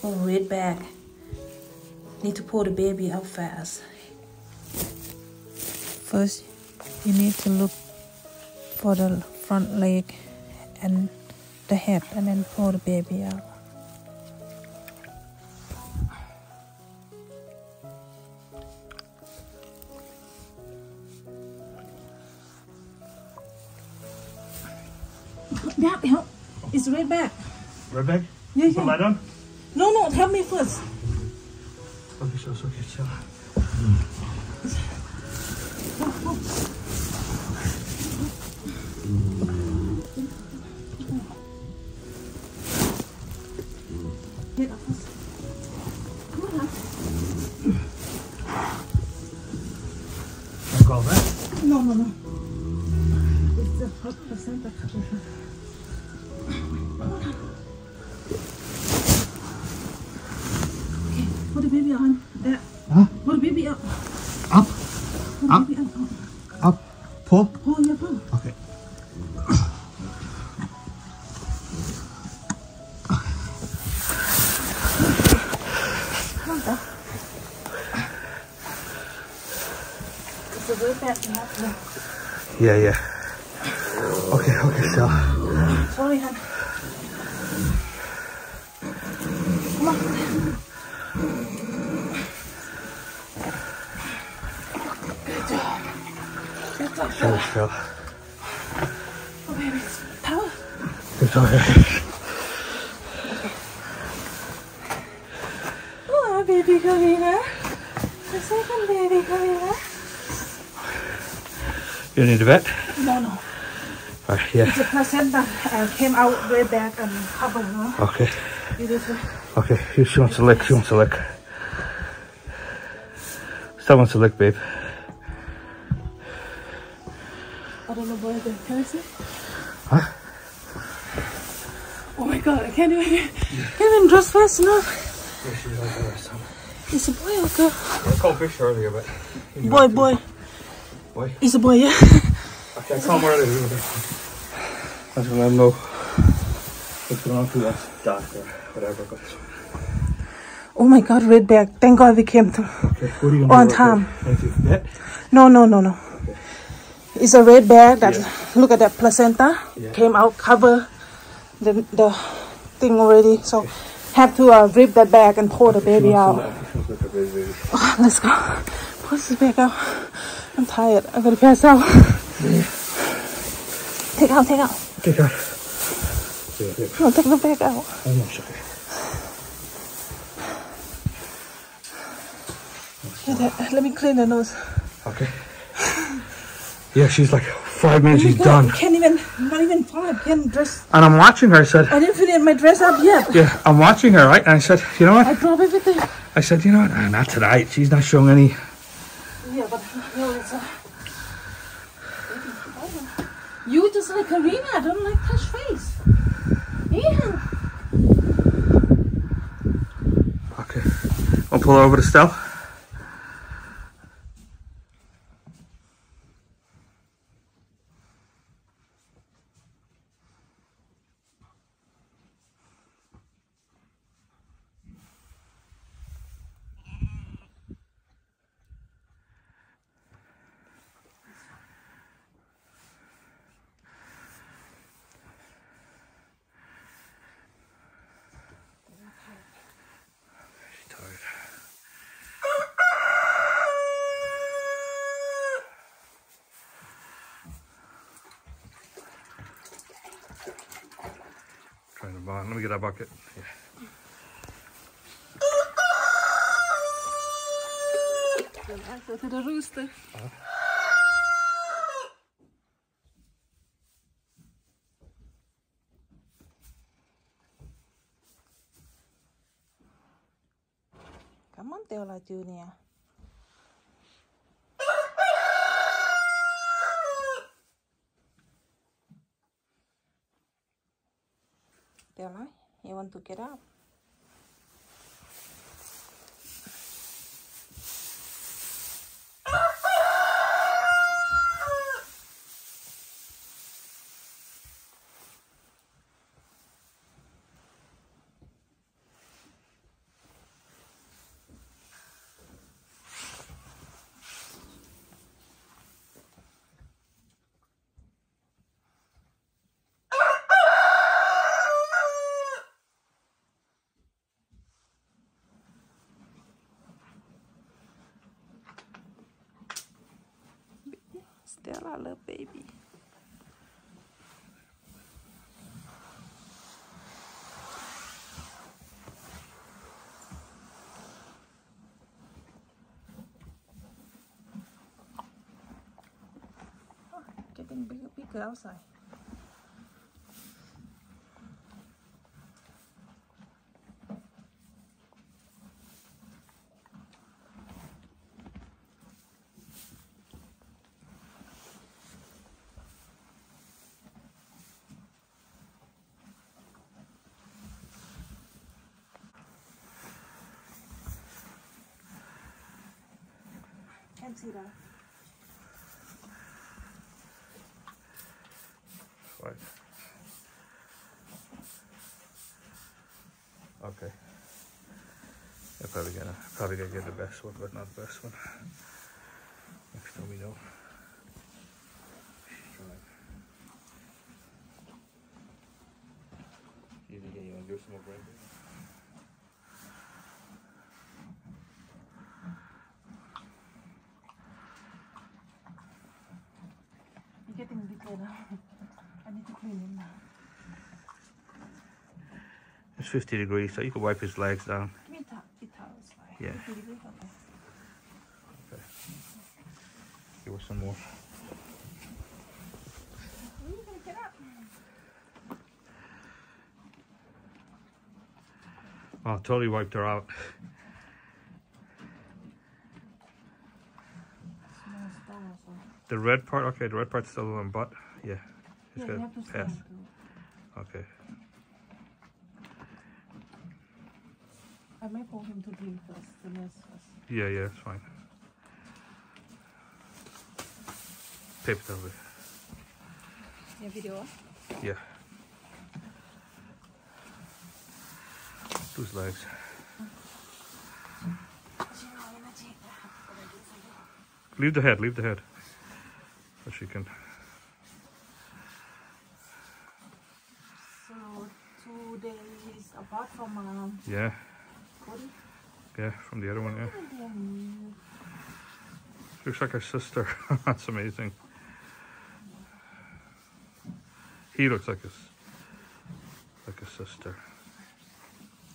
Oh, red bag. Need to pull the baby out fast. First, you need to look for the front leg and the head and then pull the baby out. Dad, help. It's red bag. Red bag? Yeah, yeah. Put light on? No, help me first. Okay, chill. Get up first. Come on, Dad. I'll call that. No. It's a hot placenta. Okay, put the baby on. There. Huh? Put the baby up. Up. Put the baby up. Up. Pull. Pull, yeah, pull. Okay. Come on, Dad. It's a very bad enough. Yeah. Okay, chill. Sorry, hon. Come on. Good job. Chill. Oh, baby. Power. It's okay. Oh, baby Karina. The second baby Karina. You need a vet? No. Right, yeah. It's a placenta came out way back and covered, huh? Okay. Beautiful. Okay, she wants to lick. Still wants to lick, babe. I don't know where the can I see? Huh? Oh my god, I can't even dress fast enough. Yeah, she's like the rest time. It's a boy or girl? I called fish earlier, but... Boy. Boy? It's a boy, yeah? Okay, I called him earlier. I just want to let him know what's going on through that dark or whatever, but... Oh my god, red bag. Thank god we came to Okay, what are you going to on do? time. Thank you. Vet? No. Okay. It's a red bag that, look at that placenta. Yeah. Came out, cover the thing already. So have to rip that bag and pull the baby out. Oh, let's go. Pull this bag out. I'm tired. I'm gonna pass out. Yeah. Take out. Take out. No, take the bag out. I'm not sure. Let me clean the nose. Okay. Yeah, she's like 5 minutes, she's done. Not even 5, can't dress. And I'm watching her, I said... I didn't finish my dress up yet. Yeah, I'm watching her, right? And I said, you know what? I drop everything. I said, you know what? Not tonight. She's not showing any... Yeah, but no, it's you just like Karina, I don't like touch face. Yeah. Okay. I'll pull her over to Stell. Trying to bond. Let me get that bucket. Yeah. Go to the rooster. Come on, Teola Junior. Teola, you want to get up? color, baby. Oh, getting bigger outside. Can't see that. Right. Okay. I'm probably gonna get the best one, but not the best one. Next time we know. She's trying. You wanna give some more brain? Getting bigger now. I need to clean him now. It's 50 degrees, so you can wipe his legs down. Give me towels. Yeah. 50 degrees, okay. Okay. Give us some more. When are you gonna get up? Oh, totally wiped her out. The red part, okay, the red part's still on butt. Yeah. It's Yeah, you have to pass. stand too. Okay. I may pull him to drink first, the nurse first. Yeah, it's fine. Paper towel. Yeah, video? Yeah. Those legs. Leave the head. So she can. So 2 days apart from Yeah. Cody? Yeah, from the other one, yeah. Oh, Looks like her sister. That's amazing. He looks like his sister.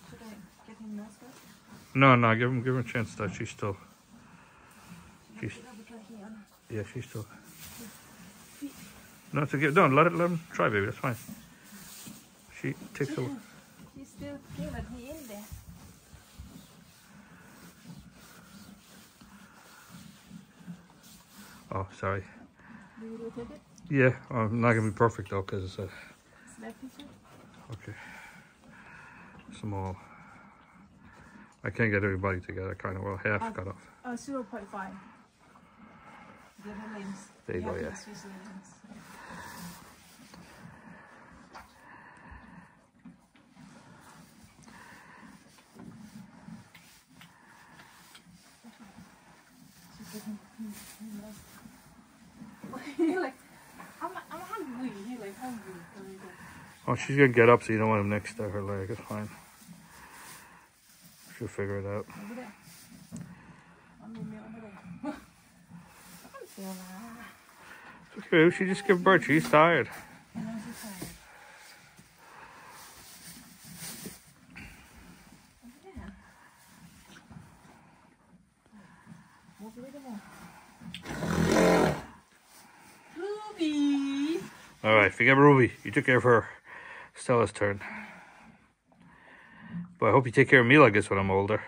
should I get him nurse first? No, give him a chance that she's still. Yeah, she's still. No, let him try, baby. That's fine. She takes a. She's still feeling he in there. Oh, sorry. Do you rotate it? Yeah, I'm not gonna be perfect though, cause it's a. Snap picture? Okay. Small. I can't get everybody together. Kind of well, half cut off. 0.5. The other lanes. There you go, yeah. Switch lanes. You're like, I'm hungry. You're like hungry. Oh, she's gonna get up, so you don't want him next to her leg. It's fine. She'll figure it out. Over there. It's okay. She just gave birth. She's tired. I know she's tired. Ruby. All right, forget Ruby. You took care of her. Stella's turn. But I hope you take care of me like this when I'm older.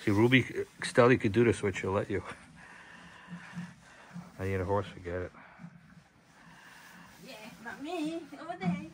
See, Ruby, Stella could do this, which she'll let you. I need a horse, forget it. Yeah, not me. Over there.